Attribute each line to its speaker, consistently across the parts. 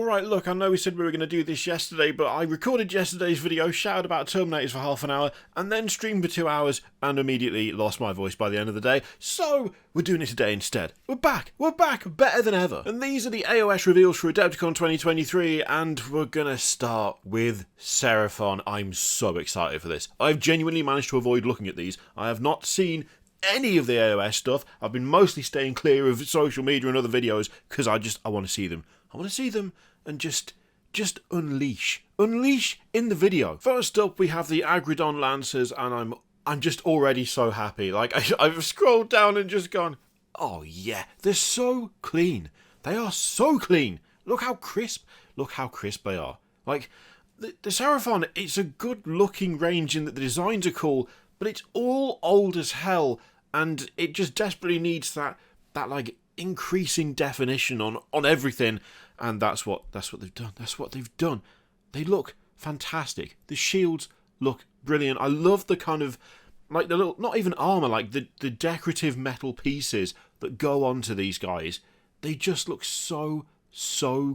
Speaker 1: Alright, look, I know we said we were going to do this yesterday, but I recorded yesterday's video, shouted about Terminators for half an hour, and then streamed for 2 hours, and immediately lost my voice by the end of the day, so we're doing it today instead. We're back, better than ever. And these are the AOS reveals for Adepticon 2023, and we're going to start with Seraphon. I'm so excited for this. I've genuinely managed to avoid looking at these. I have not seen any of the AOS stuff. I've been mostly staying clear of social media and other videos because I want to see them. I want to see them and just unleash in the video. First up, we have the Agridon Lancers, and I'm just already so happy. Like I've scrolled down and just gone, oh yeah, they're so clean. They are so clean. Look how crisp they are. Like the Seraphon, it's a good looking range in that the designs are cool, but it's all old as hell, and it just desperately needs that like increasing definition on everything, and that's what they've done. That's what they've done. They look fantastic. The shields look brilliant. I love the kind of like the little, not even armor, like the decorative metal pieces that go onto these guys. They just look so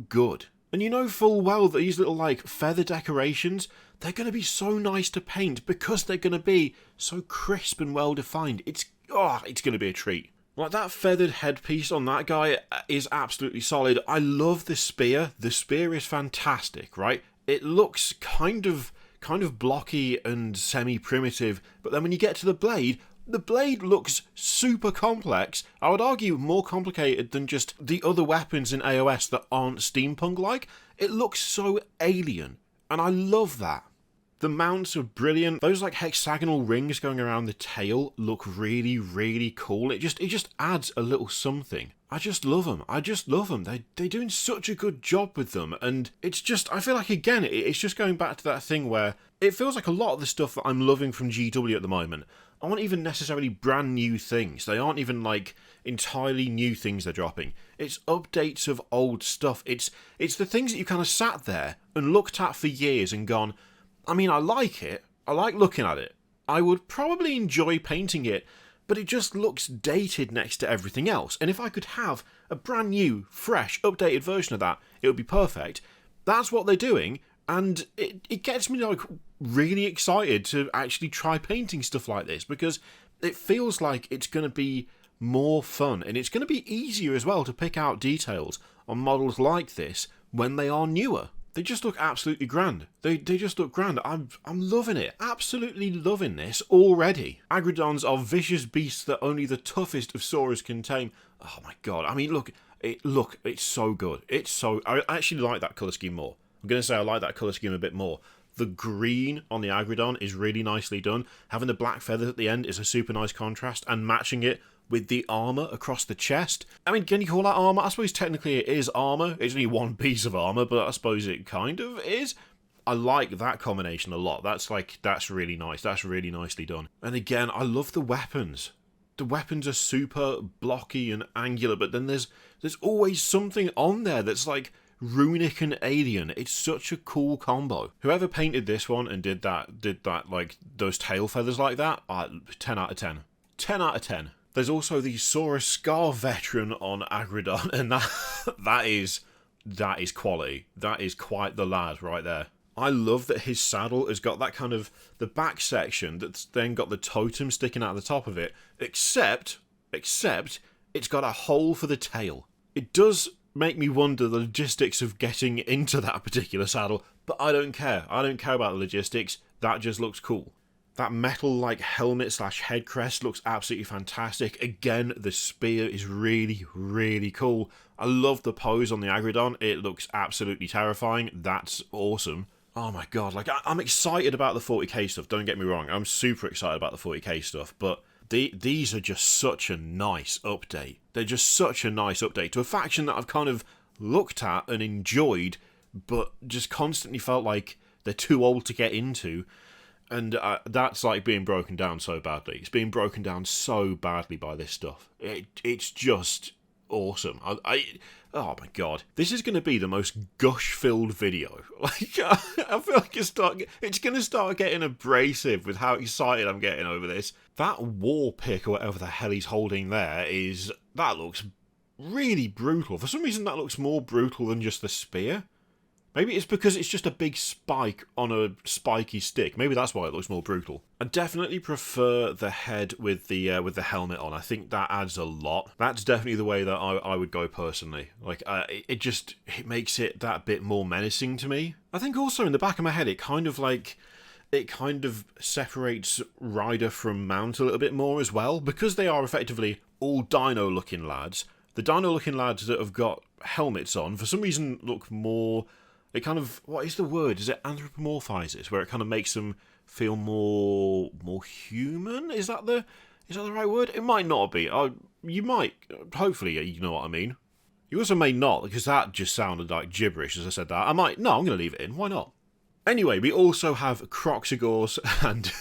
Speaker 1: good. And you know full well that these little like feather decorations, they're going to be so nice to paint because they're going to be so crisp and well defined. It's going to be a treat. Like that feathered headpiece on that guy is absolutely solid. I love the spear. The spear is fantastic, right? It looks kind of blocky and semi-primitive, but then when you get to the blade looks super complex. I would argue more complicated than just the other weapons in AOS that aren't steampunk-like. It looks so alien, and I love that. The mounts are brilliant. Those like hexagonal rings going around the tail look really cool. It just adds a little something. I just love them. They're doing such a good job with them, and it's just, I feel like again, it's just going back to that thing where it feels like a lot of the stuff that I'm loving from GW at the moment aren't even necessarily brand new things. They aren't even like entirely new things they're dropping. It's updates of old stuff. It's the things that you kind of sat there and looked at for years and gone, I mean, I like it. I like looking at it. I would probably enjoy painting it, but it just looks dated next to everything else. And if I could have a brand new, fresh, updated version of that, it would be perfect. That's what they're doing, and it gets me like really excited to actually try painting stuff like this, because it feels like it's going to be more fun, and it's going to be easier as well to pick out details on models like this when they are newer. They just look absolutely grand. They just look grand. I'm loving it. Absolutely loving this already. Agridons are vicious beasts that only the toughest of Saurus can tame. Oh my god. I mean, look, it's so good. I actually like that colour scheme more. I'm going to say I like that colour scheme a bit more. The green on the Agridon is really nicely done. Having the black feathers at the end is a super nice contrast, and matching it with the armour across the chest. I mean, can you call that armour? I suppose technically it is armour. It's only one piece of armour, but I suppose it kind of is. I like that combination a lot. That's really nice. That's really nicely done. And again, I love the weapons. The weapons are super blocky and angular, but then there's always something on there that's like runic and alien. It's such a cool combo. Whoever painted this one and did that like those tail feathers like that, 10 out of 10. 10 out of 10. There's also the Saurus Scar Veteran on Agridon, and that is quality. That is quite the lad right there. I love that his saddle has got that kind of, the back section that's then got the totem sticking out the top of it, except it's got a hole for the tail. It does make me wonder the logistics of getting into that particular saddle, but I don't care. I don't care about the logistics. That just looks cool. That metal like helmet / head crest looks absolutely fantastic. Again, the spear is really cool. I love the pose on the Agridon. It looks absolutely terrifying. That's awesome. Oh my god, like I'm excited about the 40k stuff, don't get me wrong. I'm super excited about the 40k stuff, but these are just such a nice update. They're just such a nice update to a faction that I've kind of looked at and enjoyed, but just constantly felt like they're too old to get into. And that's like being broken down so badly. It's being broken down so badly by this stuff. It's just awesome. Oh my god, this is going to be the most gush-filled video. Like I feel like it's going to start getting abrasive with how excited I'm getting over this. That war pick or whatever the hell he's holding there that looks really brutal. For some reason, that looks more brutal than just the spear. Maybe it's because it's just a big spike on a spiky stick. Maybe that's why it looks more brutal. I definitely prefer the head with the helmet on. I think that adds a lot. That's definitely the way that I would go personally. Like, it makes it that bit more menacing to me. I think also in the back of my head, it kind of separates Rider from Mount a little bit more as well, because they are effectively all dino-looking lads. The dino-looking lads that have got helmets on, for some reason, look more... It kind of... What is the word? Is it anthropomorphizes? Where it kind of makes them feel more human? Is that the right word? It might not be. You might. Hopefully, you know what I mean. You also may not, because that just sounded like gibberish as I said that. No, I'm going to leave it in. Why not? Anyway, we also have Croxigors, and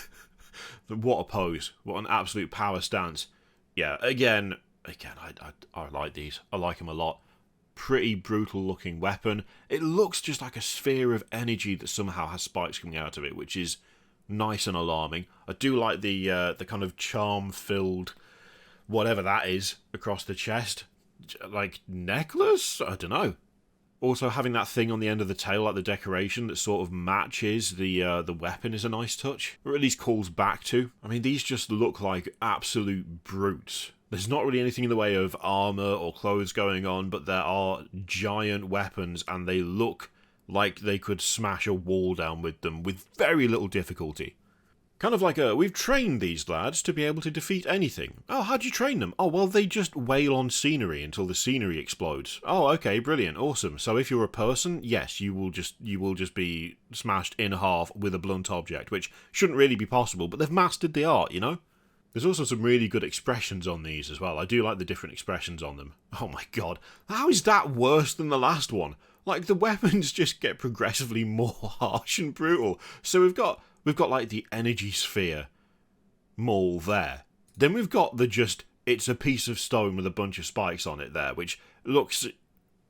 Speaker 1: what a pose. What an absolute power stance. Yeah, again, I like these. I like them a lot. Pretty brutal looking weapon. It looks just like a sphere of energy that somehow has spikes coming out of it, which is nice and alarming. I do like the kind of charm-filled whatever that is across the chest. Like necklace? I don't know. Also having that thing on the end of the tail, like the decoration that sort of matches the weapon, is a nice touch. Or at least calls back to. I mean, these just look like absolute brutes. There's not really anything in the way of armour or clothes going on, but there are giant weapons, and they look like they could smash a wall down with them with very little difficulty. Kind of like we've trained these lads to be able to defeat anything. Oh, how'd you train them? Oh, well, they just wail on scenery until the scenery explodes. Oh, okay, brilliant, awesome. So if you're a person, yes, you will just be smashed in half with a blunt object, which shouldn't really be possible, but they've mastered the art, you know? There's also some really good expressions on these as well. I do like the different expressions on them. Oh my god, how is that worse than the last one? Like, the weapons just get progressively more harsh and brutal. So we've got like the energy sphere maul there. Then we've got it's a piece of stone with a bunch of spikes on it there, which looks,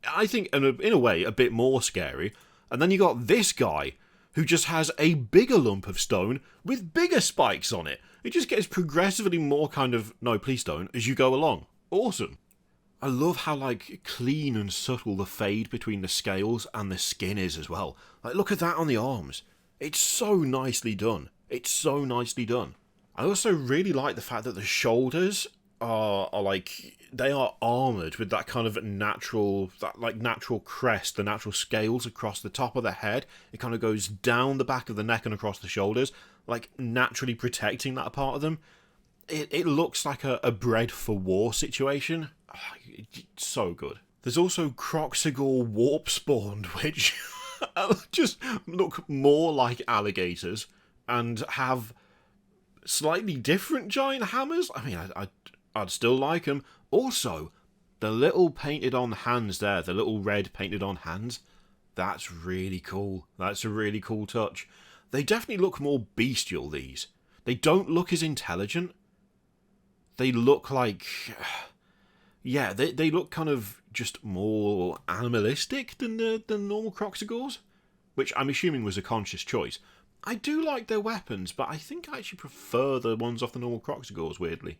Speaker 1: I think, in a way, a bit more scary. And then you got this guy, who just has a bigger lump of stone with bigger spikes on it. It just gets progressively more kind of, no, please don't, as you go along. Awesome. I love how, like, clean and subtle the fade between the scales and the skin is as well. Like, look at that on the arms. It's so nicely done. It's so nicely done. I also really like the fact that the shoulders are like, they are armoured with that kind of natural crest, the natural scales across the top of the head. It kind of goes down the back of the neck and across the shoulders, like naturally protecting that part of them. It looks like a bred for war situation. Oh, it's so good. There's also Croxigor warp spawned, which just look more like alligators and have slightly different giant hammers. I mean, I'd still like them. Also, the little painted on hands there, the little red painted on hands, that's really cool. That's a really cool touch. They definitely look more bestial, these. They don't look as intelligent. They look like... Yeah, they look kind of just more animalistic than the normal Croxigors, which I'm assuming was a conscious choice. I do like their weapons, but I think I actually prefer the ones off the normal Croxigors, weirdly.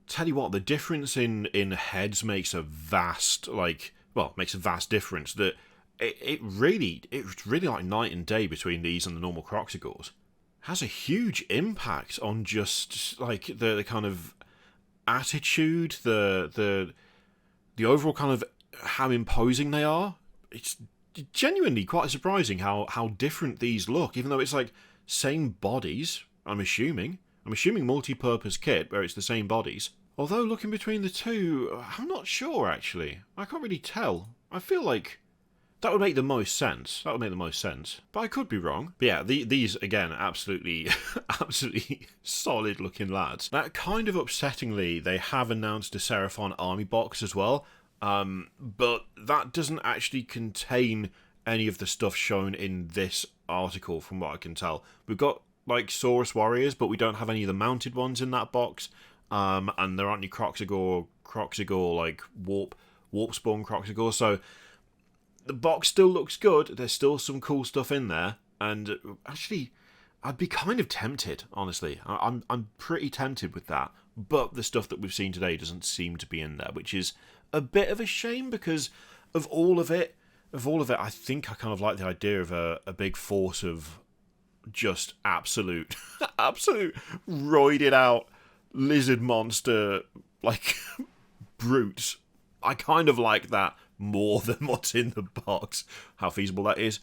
Speaker 1: Tell you what, the difference in heads makes a vast difference. That it's really like night and day between these and the normal Croxigors. Has a huge impact on just like the kind of attitude, the overall kind of how imposing they are. It's genuinely quite surprising how different these look, even though it's like same bodies. I'm assuming multi-purpose kit where it's the same bodies. Although looking between the two, I'm not sure actually. I can't really tell. I feel like that would make the most sense. But I could be wrong. But yeah, these, again, absolutely solid looking lads. That kind of upsettingly, they have announced a Seraphon army box as well. But that doesn't actually contain any of the stuff shown in this article, from what I can tell. We've got, like, Saurus Warriors, but we don't have any of the mounted ones in that box. And there aren't any Croxigor, like, warp spawn Croxigor, so... The box still looks good, there's still some cool stuff in there, and actually, I'd be kind of tempted, honestly. I'm pretty tempted with that, but the stuff that we've seen today doesn't seem to be in there, which is a bit of a shame because of all of it. of all of it, I think I kind of like the idea of a big force of just absolute roided out lizard monster, like, brutes. I kind of like that more than what's in the box. How feasible that is?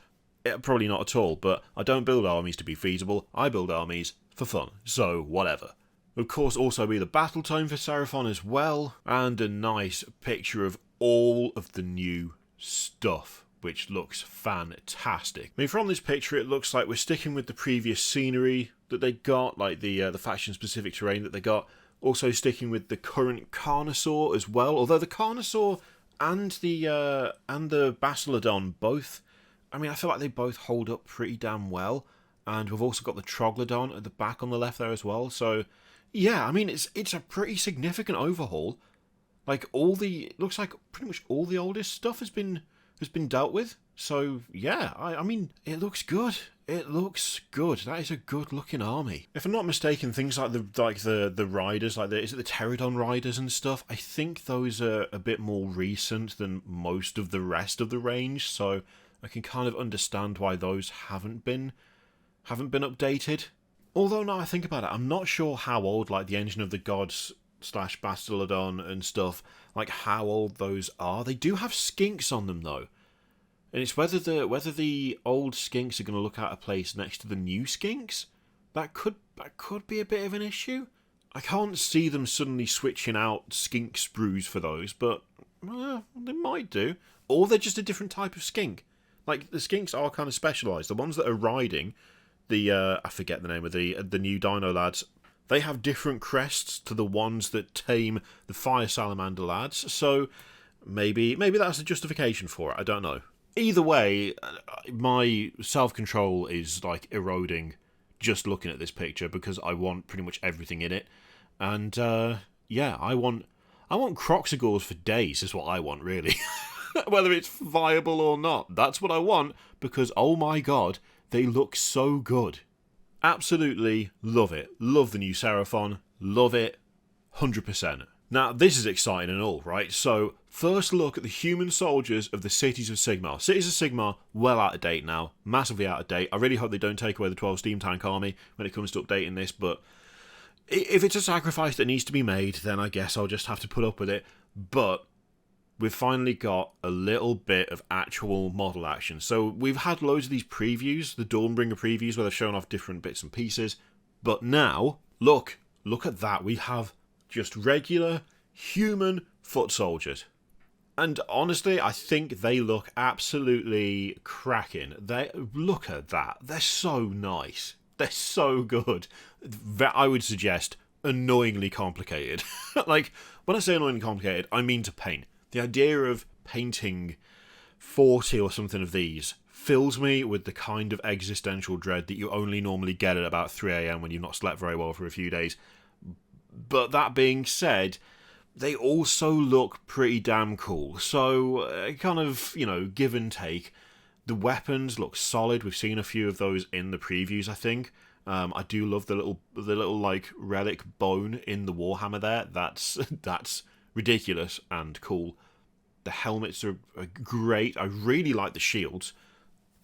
Speaker 1: Probably not at all, but I don't build armies to be feasible. I build armies for fun, so whatever. Of course, also be the battle tome for Seraphon as well, and a nice picture of all of the new stuff, which looks fantastic. I mean, from this picture, it looks like we're sticking with the previous scenery that they got, like the faction-specific terrain that they got. Also sticking with the current Carnosaur as well, although the Carnosaur and the Bastiladon both, I mean, I feel like they both hold up pretty damn well. And we've also got the Troglodon at the back on the left there as well. So, yeah, I mean, it's a pretty significant overhaul. Like, it looks like pretty much all the oldest stuff has been dealt with. So, yeah, I mean, it looks good. It looks good. That is a good-looking army. If I'm not mistaken, things like the riders, is it the Pterodon riders and stuff? I think those are a bit more recent than most of the rest of the range. So I can kind of understand why those haven't been updated. Although now I think about it, I'm not sure how old like the Engine of the Gods / Bastiladon and stuff, like how old those are. They do have skinks on them though. And it's whether the old skinks are going to look out of place next to the new skinks. That could be a bit of an issue. I can't see them suddenly switching out skink sprues for those, but they might do. Or they're just a different type of skink. Like, the skinks are kind of specialised. The ones that are riding the, I forget the name of the new Dino lads, they have different crests to the ones that tame the Fire Salamander lads. So maybe that's a justification for it. I don't know. Either way, my self-control is, like, eroding just looking at this picture because I want pretty much everything in it. And, yeah, I want Croxigores for days is what I want, really. Whether it's viable or not, that's what I want because, oh my god, they look so good. Absolutely love it. Love the new Seraphon. Love it. 100%. Now, this is exciting and all, right? So, first look at the human soldiers of the Cities of Sigmar. Cities of Sigmar, well out of date now. Massively out of date. I really hope they don't take away the 12 Steam Tank army when it comes to updating this, but if it's a sacrifice that needs to be made, then I guess I'll just have to put up with it. But we've finally got a little bit of actual model action. So, we've had loads of these previews, the Dawnbringer previews, where they've shown off different bits and pieces. But now, look at that. We have just regular human foot soldiers. And honestly, I think they look absolutely cracking. Look at that. They're so nice. They're so good. I would suggest annoyingly complicated. Like, when I say annoyingly complicated, I mean to paint. The idea of painting 40 or something of these fills me with the kind of existential dread that you only normally get at about 3 a.m. when you've not slept very well for a few days. But that being said, they also look pretty damn cool. So, kind of, give and take. The weapons look solid. We've seen a few of those in the previews, I think. I do love the little like relic bone in the Warhammer there. That's ridiculous and cool. The helmets are great. I really like the shields.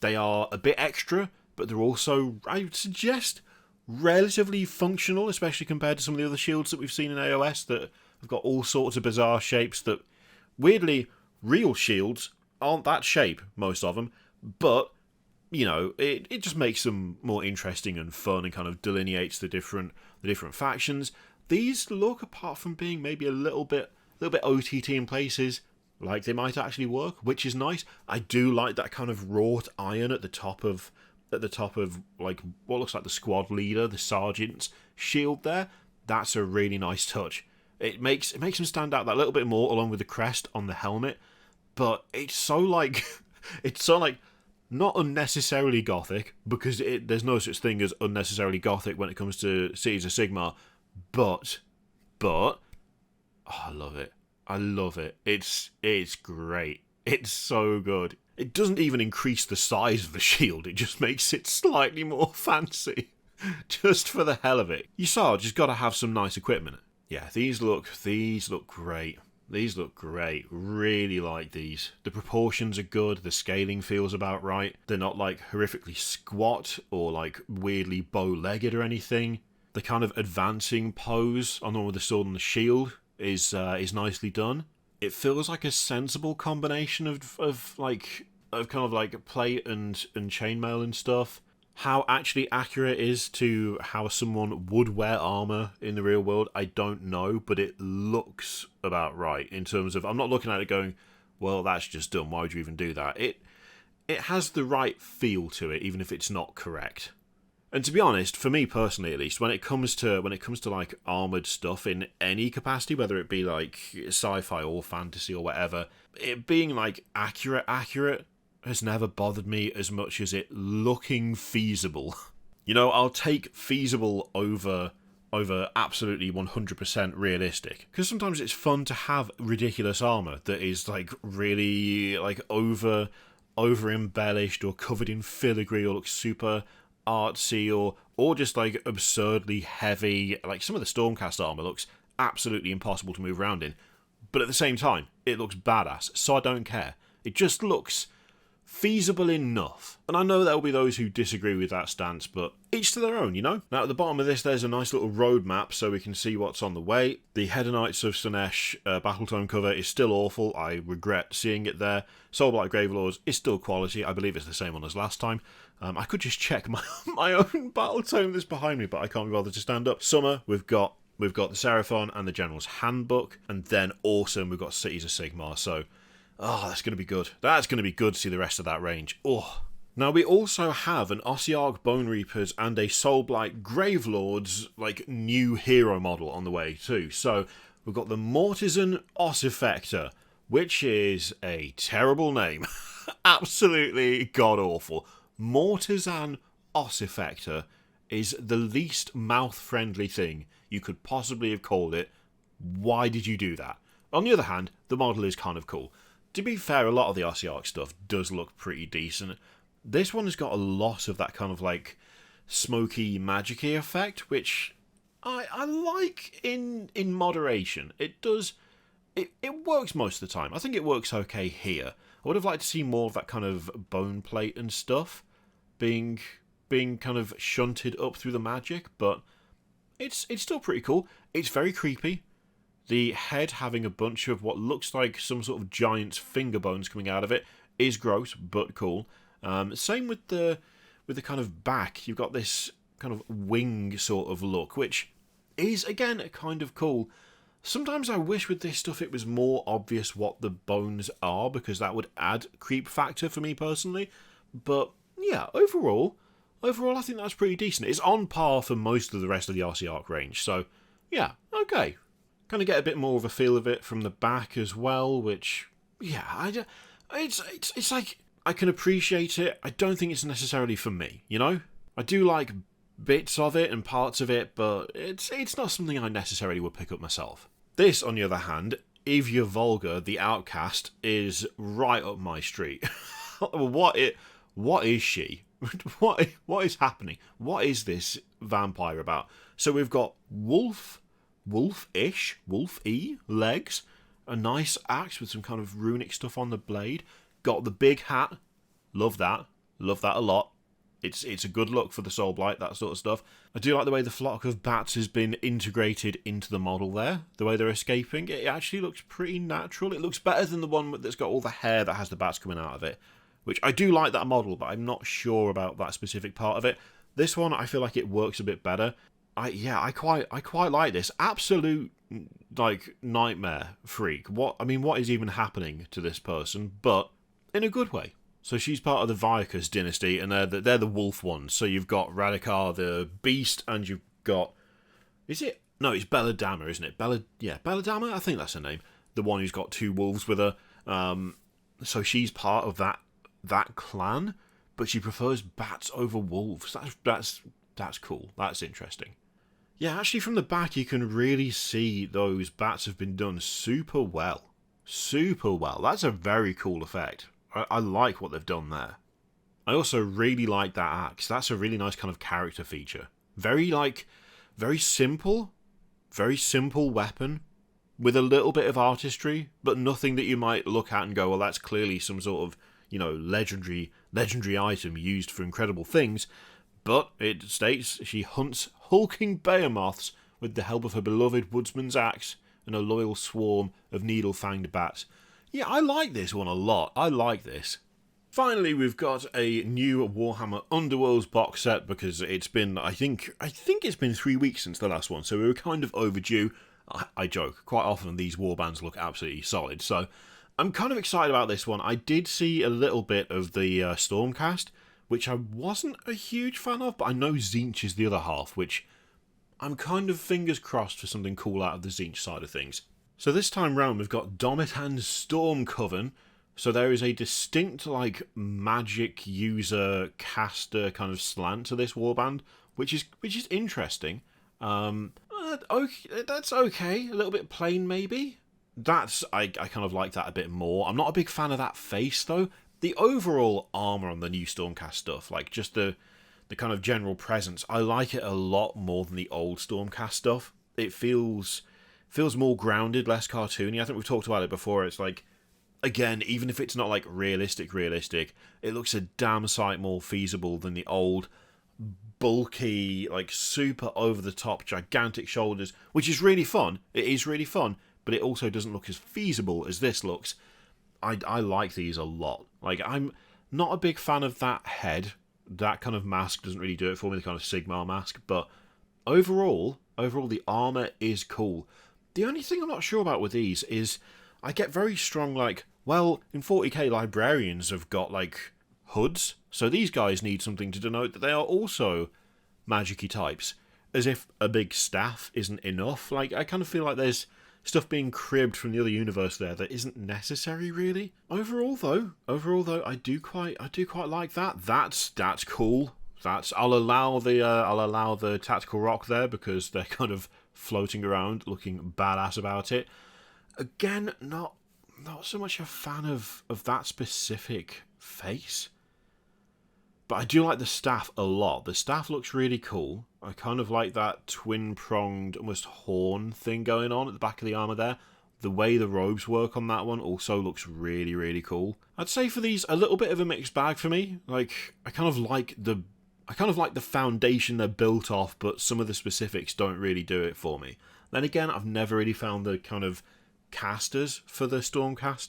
Speaker 1: They are a bit extra, but they're also, I would suggest, relatively functional, especially compared to some of the other shields that we've seen in AOS that have got all sorts of bizarre shapes that, weirdly, real shields aren't that shape, most of them, but, it just makes them more interesting and fun and kind of delineates the different factions. These look, apart from being maybe a little bit OTT in places, like they might actually work, which is nice. I do like that kind of wrought iron at the top of like what looks like the squad leader, the sergeant's shield there. That's a really nice touch. It makes him stand out that little bit more, along with the crest on the helmet. But it's so like not unnecessarily gothic, because there's no such thing as unnecessarily gothic when it comes to Cities of Sigmar. But oh, I love it. I love it. It's great. It's so good. It doesn't even increase the size of the shield, it just makes it slightly more fancy. Just for the hell of it. You saw, just got to have some nice equipment. Yeah, these look great. These look great. Really like these. The proportions are good. The scaling feels about right. They're not like horrifically squat or like weirdly bow-legged or anything. The kind of advancing pose on the one with the sword and the shield is nicely done. It feels like a sensible combination of kind of like plate and chainmail and stuff. How actually accurate it is to how someone would wear armor in the real world, I don't know, but it looks about right in terms of, I'm not looking at it going, well, that's just dumb, why would you even do that? It has the right feel to it, even if it's not correct. And to be honest, for me personally at least, when it comes to like armored stuff in any capacity, whether it be like sci-fi or fantasy or whatever, it being like accurate has never bothered me as much as it looking feasible. You know, I'll take feasible over absolutely 100% realistic, because sometimes it's fun to have ridiculous armor that is like really like over embellished or covered in filigree or looks super artsy or just like absurdly heavy. Like some of the Stormcast armor looks absolutely impossible to move around in, but at the same time it looks badass, so I don't care. It just looks feasible enough. And I know there will be those who disagree with that stance, but each to their own, you know? Now at the bottom of this there's a nice little road map so we can see what's on the way. The Hedonites Knights of Slaanesh Battletome cover is still awful. I regret seeing it there. Soulblight Gravelords is still quality. I believe it's the same one as last time. I could just check my own Battletome that's behind me, but I can't be bothered to stand up. Summer, we've got the Seraphon and the General's Handbook, and then Autumn we've got Cities of Sigmar, so that's going to be good. That's going to be good to see the rest of that range. Oh. Now, we also have an Ossiarch Bonereapers and a Soulblight Gravelords, like, new hero model on the way, too. So, we've got the Mortisan Ossifector, which is a terrible name. Absolutely god-awful. Mortisan Ossifector is the least mouth-friendly thing you could possibly have called it. Why did you do that? On the other hand, the model is kind of cool. To be fair, a lot of the Ossiarch stuff does look pretty decent. This one has got a lot of that kind of like smoky, magic-y effect, which I like in moderation. It does. It works most of the time. I think it works okay here. I would have liked to see more of that kind of bone plate and stuff being kind of shunted up through the magic, but it's still pretty cool. It's very creepy. The head having a bunch of what looks like some sort of giant's finger bones coming out of it is gross, but cool. Same with the kind of back. You've got this kind of wing sort of look, which is, again, kind of cool. Sometimes I wish with this stuff it was more obvious what the bones are, because that would add creep factor for me personally. But, yeah, overall I think that's pretty decent. It's on par for most of the rest of the Ossiarch range, so, yeah, okay. Kind of get a bit more of a feel of it from the back as well, which, yeah, it's like, I can appreciate it. I don't think it's necessarily for me, you know? I do like bits of it and parts of it, but it's not something I necessarily would pick up myself. This, on the other hand, Ivia Volga, the Outcast, is right up my street. What is she? What is happening? What is this vampire about? So we've got wolf-ish, wolf-y legs, a nice axe with some kind of runic stuff on the blade, got the big hat, love that a lot. It's a good look for the Soulblight, that sort of stuff. I do like the way the flock of bats has been integrated into the model there, the way they're escaping. It actually looks pretty natural. It looks better than the one that's got all the hair that has the bats coming out of it, which I do like that model, but I'm not sure about that specific part of it. This one, I feel like it works a bit better. I quite like this. Absolute, like, nightmare freak. What is even happening to this person? But in a good way. So she's part of the Viacus dynasty, and they're the wolf ones. So you've got Radikar the Beast, and you've got... Is it? No, it's Belladamma, isn't it? Belladamma? I think that's her name. The one who's got two wolves with her. So she's part of that clan, but she prefers bats over wolves. That's cool. That's interesting. Yeah, actually from the back you can really see those bats have been done super well. Super well. That's a very cool effect. I like what they've done there. I also really like that axe. That's a really nice kind of character feature. Very simple weapon, with a little bit of artistry, but nothing that you might look at and go, well, that's clearly some sort of, you know, legendary item used for incredible things. But it states she hunts hulking behemoths with the help of her beloved woodsman's axe and a loyal swarm of needle-fanged bats. Yeah, I like this one a lot. I like this. Finally, we've got a new Warhammer Underworlds box set because it's been, I think it's been 3 weeks since the last one, so we were kind of overdue. I joke, quite often these warbands look absolutely solid, so I'm kind of excited about this one. I did see a little bit of the Stormcast, which I wasn't a huge fan of, but I know Tzeentch is the other half, which I'm kind of fingers crossed for something cool out of the Tzeentch side of things. So this time round we've got Domitan's Storm Coven, so there is a distinct like magic user caster kind of slant to this warband, which is interesting. Okay, that's okay, a little bit plain maybe. I kind of like that a bit more. I'm not a big fan of that face though. The overall armour on the new Stormcast stuff, like just the kind of general presence, I like it a lot more than the old Stormcast stuff. It feels more grounded, less cartoony. I think we've talked about it before. It's like, again, even if it's not like realistic, it looks a damn sight more feasible than the old bulky, like super over the top, gigantic shoulders, which is really fun. It is really fun, but it also doesn't look as feasible as this looks. I like these a lot. Like, I'm not a big fan of that head. That kind of mask doesn't really do it for me, the kind of Sigmar mask, but overall, the armour is cool. The only thing I'm not sure about with these is I get very strong, like, well, in 40k, librarians have got, like, hoods, so these guys need something to denote that they are also magic-y types, as if a big staff isn't enough. Like, I kind of feel like there's stuff being cribbed from the other universe there that isn't necessary, really. Overall though, I do quite like that. That's cool. I'll allow the tactical rock there because they're kind of floating around, looking badass about it. Again, not so much a fan of that specific face, but I do like the staff a lot. The staff looks really cool. I kind of like that twin-pronged, almost horn thing going on at the back of the armour there. The way the robes work on that one also looks really, really cool. I'd say for these, a little bit of a mixed bag for me. Like, I kind of like the foundation they're built off, but some of the specifics don't really do it for me. Then again, I've never really found the kind of casters for the Stormcast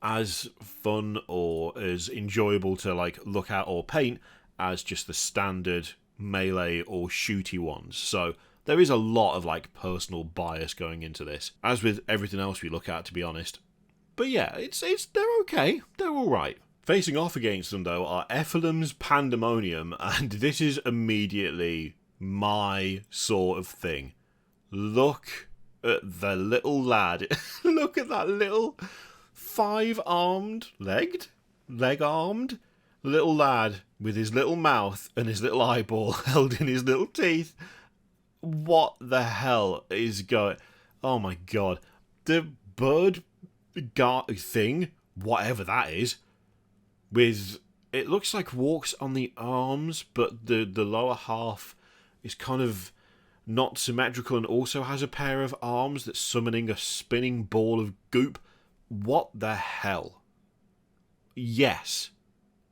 Speaker 1: as fun or as enjoyable to like look at or paint as just the standard melee or shooty ones. So there is a lot of like personal bias going into this, as with everything else we look at, to be honest. But yeah, they're okay. They're all right. Facing off against them though are Ephelim's Pandemonium, and this is immediately my sort of thing. Look at the little lad. Look at that little five-armed, leg-armed little lad with his little mouth and his little eyeball held in his little teeth. What the hell is going... Oh my god. The bird thing, whatever that is, with... It looks like walks on the arms, but the lower half is kind of not symmetrical and also has a pair of arms that's summoning a spinning ball of goop. What the hell? Yes.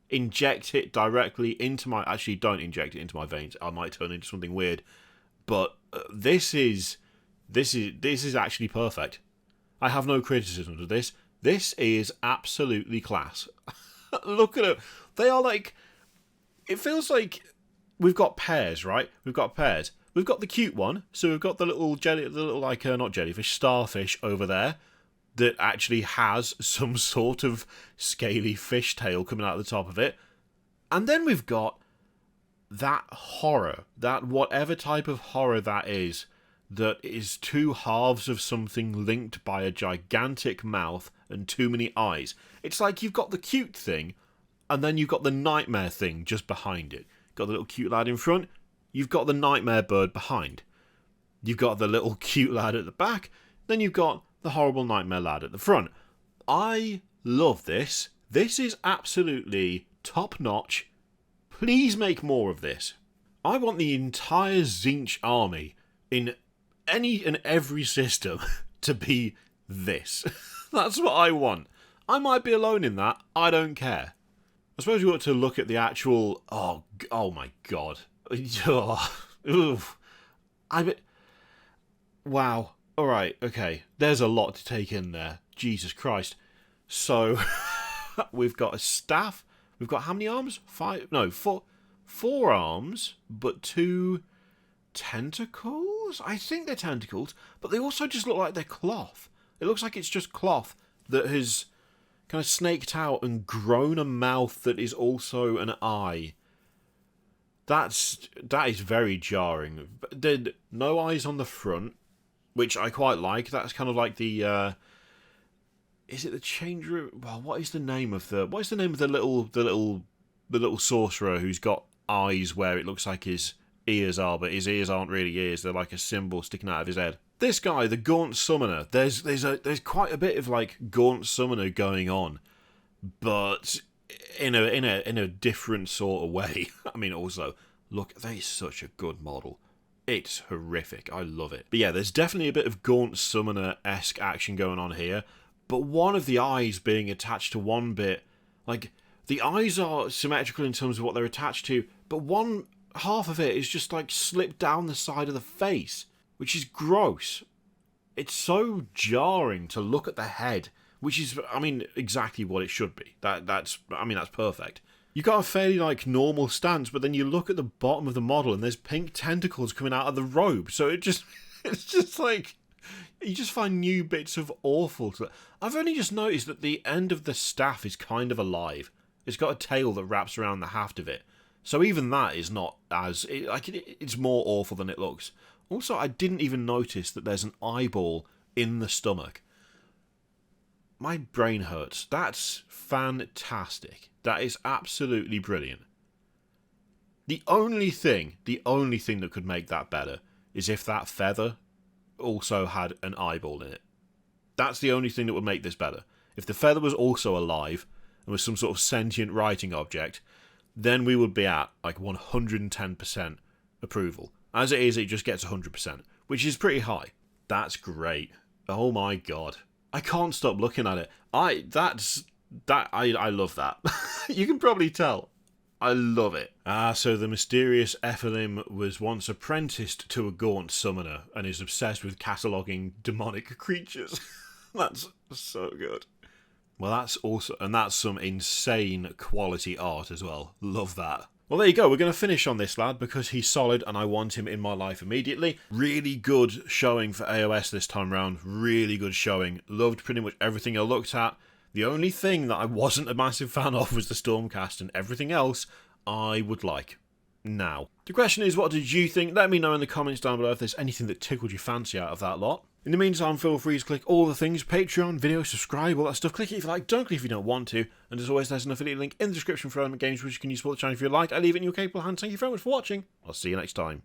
Speaker 1: Inject it directly into my... Actually, don't inject it into my veins. I might turn into something weird. But this is actually perfect. I have no criticism of this. This is absolutely class. Look at it. They are like... It feels like we've got pairs, right? We've got pairs. We've got the cute one. So we've got the little not jellyfish, starfish over there that actually has some sort of scaly fishtail coming out of the top of it. And then we've got that horror, that whatever type of horror that is two halves of something linked by a gigantic mouth and too many eyes. It's like you've got the cute thing, and then you've got the nightmare thing just behind it. Got the little cute lad in front, you've got the nightmare bird behind. You've got the little cute lad at the back, then you've got the horrible nightmare lad at the front. I love this. This is absolutely top-notch. Please make more of this. I want the entire Tzeentch army in any and every system to be this. That's what I want. I might be alone in that. I don't care. I suppose we ought to look at the actual... Oh my god. Wow. Alright, okay. There's a lot to take in there. Jesus Christ. So, we've got a staff. We've got how many arms? 5? No, 4. 4 arms, but 2 tentacles? I think they're tentacles, but they also just look like they're cloth. It looks like it's just cloth that has kind of snaked out and grown a mouth that is also an eye. That is very jarring. There's no eyes on the front, which I quite like. That's kind of like the is it the change room? Well, what is the name of the little sorcerer who's got eyes where it looks like his ears are, but his ears aren't really ears. They're like a symbol sticking out of his head. This guy, the Gaunt Summoner, there's quite a bit of like Gaunt Summoner going on, but in a different sort of way. I mean, also, look, that is such a good model. It's horrific. I love it. But yeah, there's definitely a bit of Gaunt Summoner-esque action going on here, but one of the eyes being attached to one bit, like, the eyes are symmetrical in terms of what they're attached to, but one half of it is just like slipped down the side of the face, which is gross. It's so jarring to look at the head, which is, I mean, exactly what it should be. That's perfect. You got a fairly like normal stance, but then you look at the bottom of the model and there's pink tentacles coming out of the robe. So it's just like, you just find new bits of awful. I've only just noticed that the end of the staff is kind of alive. It's got a tail that wraps around the haft of it. So even that is not as... It's more awful than it looks. Also, I didn't even notice that there's an eyeball in the stomach. My brain hurts. That's fantastic. That is absolutely brilliant. The only thing that could make that better is if that feather also had an eyeball in it. That's the only thing that would make this better. If the feather was also alive and was some sort of sentient writing object, then we would be at like 110% approval. As it is, it just gets 100%, which is pretty high. That's great. Oh my god. I can't stop looking at it. I love that. You can probably tell. I love it. So the mysterious Ephelim was once apprenticed to a Gaunt Summoner and is obsessed with cataloguing demonic creatures. That's so good. Well, that's also... And that's some insane quality art as well. Love that. Well, there you go. We're going to finish on this lad because he's solid and I want him in my life immediately. Really good showing for AOS this time round. Really good showing. Loved pretty much everything I looked at. The only thing that I wasn't a massive fan of was the Stormcast, and everything else I would like. Now, the question is, what did you think? Let me know in the comments down below if there's anything that tickled your fancy out of that lot. In the meantime, feel free to click all the things, Patreon, video, subscribe, all that stuff. Click it if you like, don't click if you don't want to. And as always, there's an affiliate link in the description for Element Games, which you can use for the channel if you like. I leave it in your capable hands. Thank you very much for watching. I'll see you next time.